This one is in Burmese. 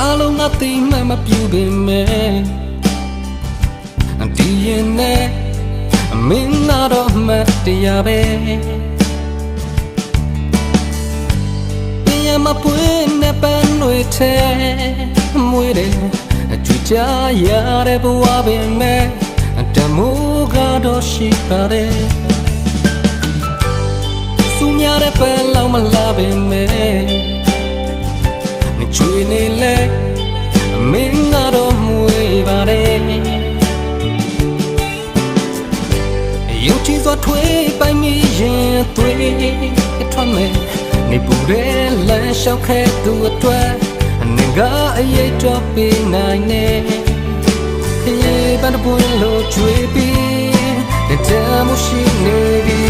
အားလုံးငါသိမှမပြူပင်မဲ့ဒီရင်နဲ့မင်းနာတော့မှတရားပဲမပွင့်နဲ့ပန်းတွေထဲမွေးတယ်ကြွကြရတဲ့ဘဝပင်မဲ့တမိုးကတော့ရှိပါတယ်စူများတဲ့ပန်းလောင်မလာပင်မဲ့ချွေနေလဲမင်းကတော့မွေးပါတယ်ရုပ်ချီစွာထွေးပိုင်မိရင်သွေးထွက်မယ်နေပူတဲ့လမ်းလျှောက်ခဲ့သူအတွက်နေကအရေးတော့ပေးနိုင်နေခေပန်းပွင့်လို့ကျွေးပြီးတဲ့မှုရှိနေပြီ